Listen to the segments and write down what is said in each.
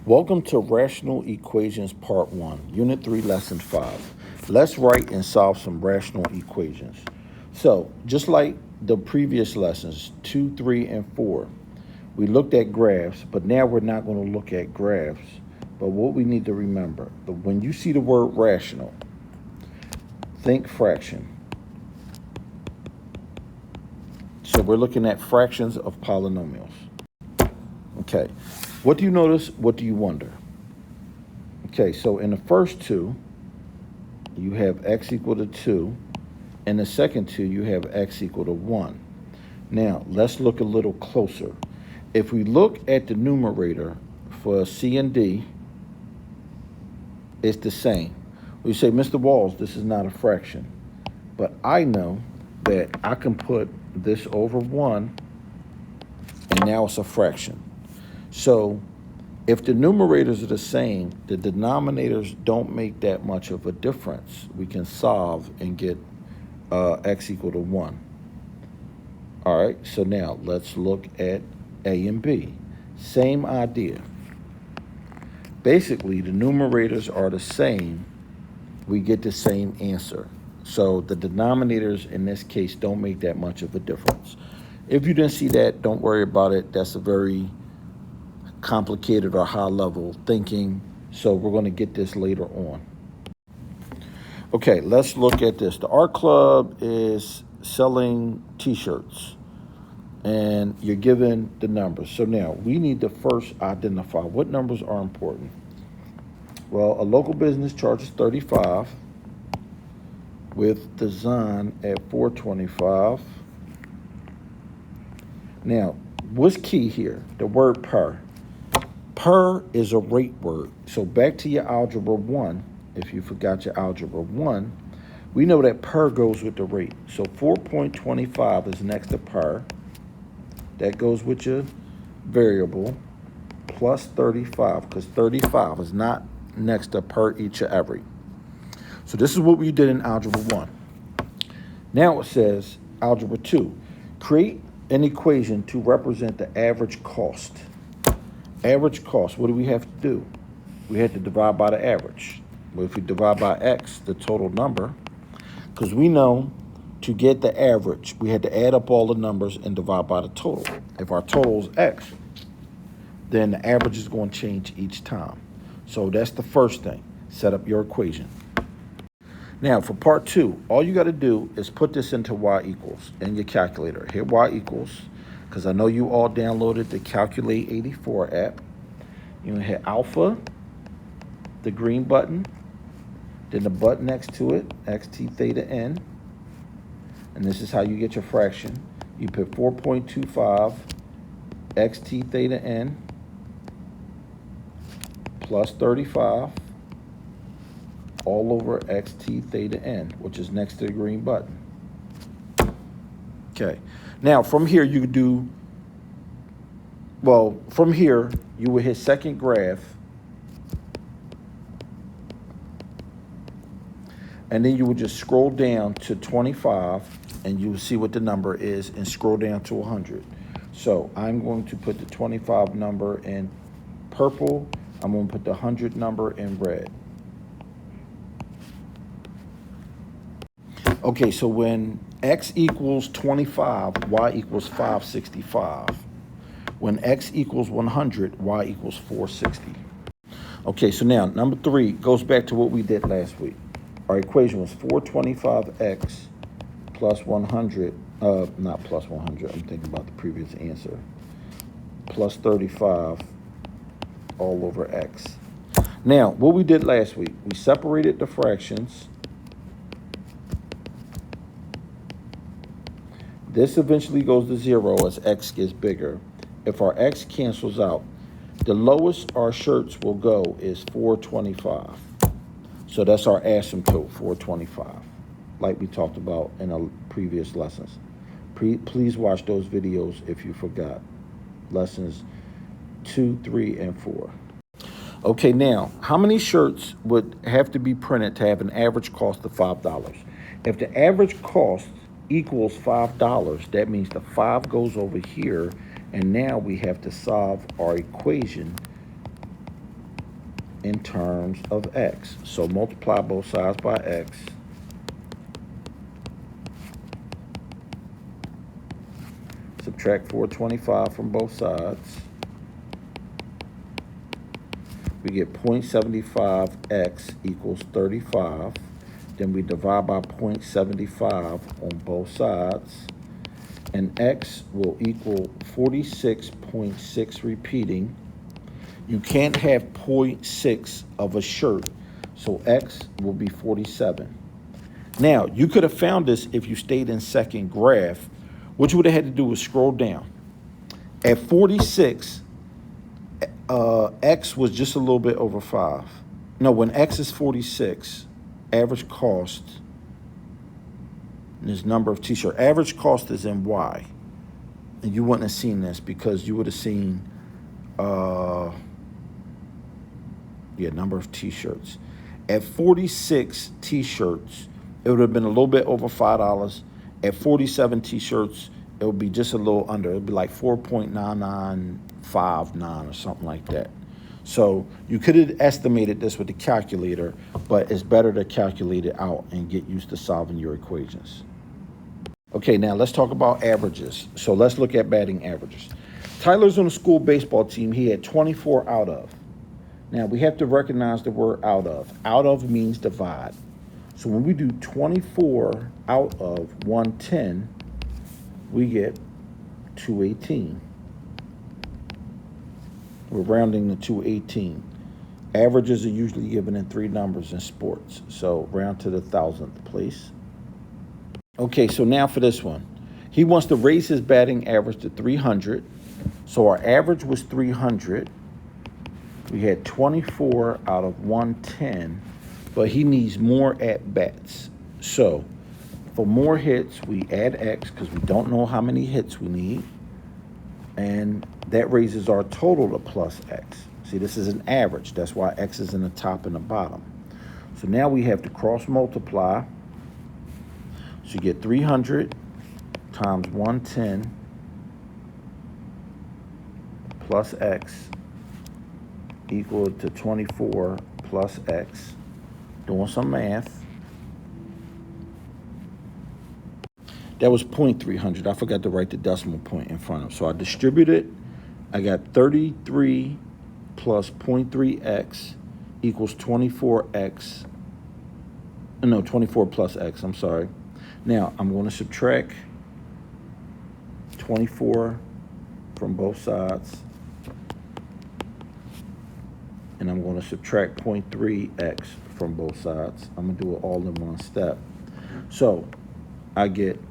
Welcome to Rational Equations Part 1, Unit 3, Lesson 5. Let's write and solve some rational equations. So, just like the previous lessons, 2, 3, and 4, we looked at graphs, but now we're not going to look at graphs. But what we need to remember, when you see the word rational, think fraction. So we're looking at fractions of polynomials. Okay, what do you notice? What do you wonder? Okay, so in the first two, you have x equal to 2. In the second two, you have x equal to 1. Now, let's look a little closer. If we look at the numerator for C and D, it's the same. We say, Mr. Walls, this is not a fraction. But I know that I can put this over 1, and now it's a fraction. So if the numerators are the same, the denominators don't make that much of a difference. We can solve and get x equal to 1. All right, so now let's look at A and B. Same idea. Basically, the numerators are the same. We get the same answer. So the denominators in this case don't make that much of a difference. If you didn't see that, don't worry about it. That's a very complicated or high level thinking. So we're going to get this later on. Okay, let's look at this. The art club is selling t-shirts and you're given the numbers. So now we need to first identify what numbers are important. Well, a local business charges $35 with design at $4.25. Now, what's key here? The word per. Per is a rate word. So back to your algebra 1, if you forgot your algebra 1, we know that per goes with the rate. So 4.25 is next to per. That goes with your variable plus 35, because 35 is not next to per each or every. So this is what we did in algebra 1. Now it says algebra 2. Create an equation to represent the average cost. Average cost, what do we have to do? We have to divide by the average. Well, if we divide by x, the total number, because we know to get the average, we had to add up all the numbers and divide by the total. If our total is x, then the average is going to change each time. So that's the first thing. Set up your equation. Now, for part 2, all you got to do is put this into y equals in your calculator. Hit y equals, because I know you all downloaded the Calculate 84 app. You hit alpha, the green button, then the button next to it, xt theta n. And this is how you get your fraction. You put 4.25 xt theta n plus 35 all over xt theta n, which is next to the green button. Okay. Now, from here, you could do, well, from here, you would hit second graph, and then you would just scroll down to 25, and you will see what the number is, and scroll down to 100. So I'm going to put the 25 number in purple. I'm going to put the 100 number in red. Okay, so when x equals 25, y equals 565. When x equals 100, y equals 460. Okay, so now number 3 goes back to what we did last week. Our equation was 425x plus 100, not plus 100, I'm thinking about the previous answer, plus 35 all over x. Now, what we did last week, we separated the fractions. This eventually goes to 0 as x gets bigger. If our x cancels out, the lowest our shirts will go is 425. So that's our asymptote, 425, like we talked about in our previous lessons. Please watch those videos if you forgot. Lessons 2, 3, and 4. Okay, now, how many shirts would have to be printed to have an average cost of $5? If the average cost equals $5, that means the 5 goes over here, and now we have to solve our equation in terms of x. So multiply both sides by x. Subtract 425 from both sides. We get 0.75x equals 35. Then we divide by 0.75 on both sides. And x will equal 46.6 repeating. You can't have 0.6 of a shirt, so x will be 47. Now, you could have found this if you stayed in second graph. What you would have had to do was scroll down. At 46, x was just a little bit over 5. No, when x is 46, average cost, and this number of t-shirt, average cost is in y. And you wouldn't have seen this because you would have seen, number of t-shirts. At 46 t-shirts, it would have been a little bit over $5. At 47 t-shirts, it would be just a little under. It would be like 4.9959 or something like that. So you could have estimated this with the calculator, but it's better to calculate it out and get used to solving your equations. Okay, now let's talk about averages. So let's look at batting averages. Tyler's on the school baseball team. He had 24 out of. Now we have to recognize the word out of. Out of means divide. So when we do 24 out of 110, we get 218. We're rounding to 218. Averages are usually given in 3 numbers in sports. So round to the thousandth place. Okay, so now for this one. He wants to raise his batting average to 300. So our average was 300. We had 24 out of 110, but he needs more at-bats. So for more hits, we add x because we don't know how many hits we need. And that raises our total to plus x. See, this is an average. That's why x is in the top and the bottom. So now we have to cross multiply. So you get 300 times 110 plus x equal to 24 plus x. Doing some math. That was 0.300. I forgot to write the decimal point in front of. So I distributed. I got 33 plus 0.3x equals 24x. No, 24 plus x. I'm sorry. Now I'm going to subtract 24 from both sides. And I'm going to subtract 0.3x from both sides. I'm going to do it all in one step. So I get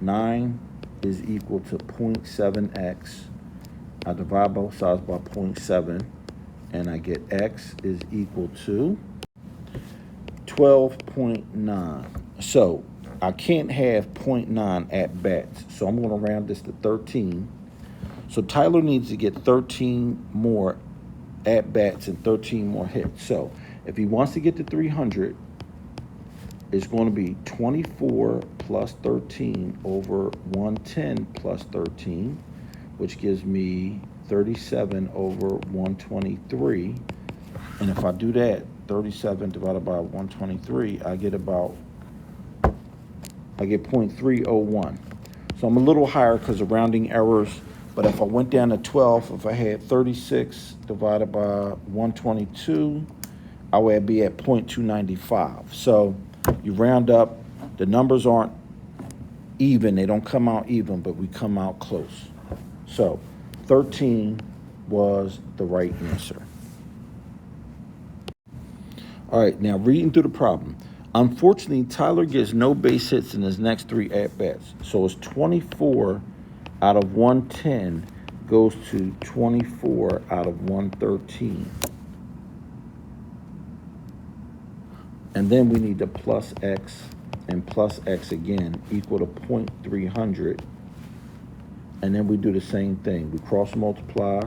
9 is equal to 0.7x. I divide both sides by 0.7, and I get x is equal to 12.9. So I can't have 0.9 at bats, so I'm going to round this to 13. So Tyler needs to get 13 more at bats and 13 more hits. So if he wants to get to 300, it's going to be 24 plus 13 over 110 plus 13, which gives me 37 over 123. And if I do that, 37 divided by 123, I get 0.301. So I'm a little higher because of rounding errors. But if I went down to 12, if I had 36 divided by 122, I would be at 0.295. So you round up, the numbers aren't even, they don't come out even, but we come out close. So 13 was the right answer. All right, now reading through the problem. Unfortunately, Tyler gets no base hits in his next 3 at-bats. So it's 24 out of 110 goes to 24 out of 113. And then we need to plus x and plus x again equal to 0.300. And then we do the same thing. We cross multiply.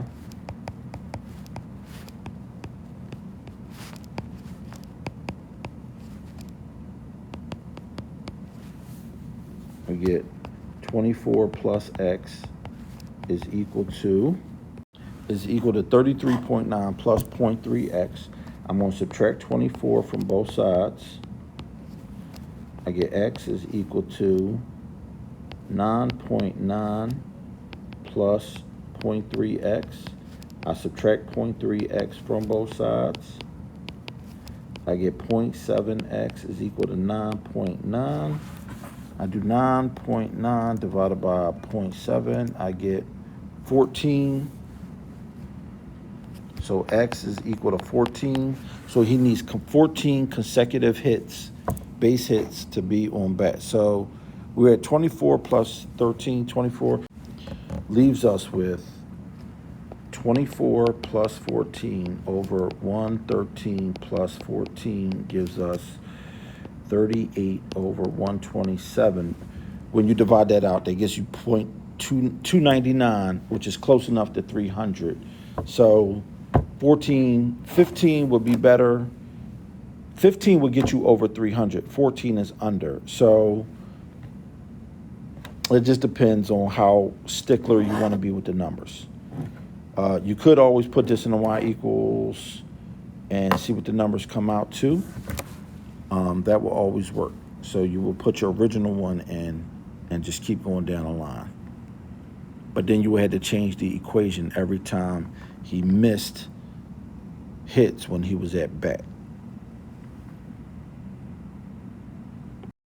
We get 24 plus x is equal to is equal to 33.9 plus 0.3x. I'm going to subtract 24 from both sides. I get x is equal to 9.9 plus 0.3x. I subtract 0.3x from both sides. I get 0.7x is equal to 9.9. I do 9.9 divided by 0.7. I get 14. So x is equal to 14. So he needs 14 consecutive hits, base hits, to be on bat. So we're at 24 plus 13. 24 leaves us with 24 plus 14 over 113 plus 14 gives us 38 over 127. When you divide that out, that gives you 0.299, which is close enough to 300. So 15 would be better. 15 would get you over 300. 14 is under. So it just depends on how stickler you want to be with the numbers. You could always put this in the y equals and see what the numbers come out to. That will always work. So you will put your original one in and just keep going down the line. But then you will have to change the equation every time he missed hits when he was at bat.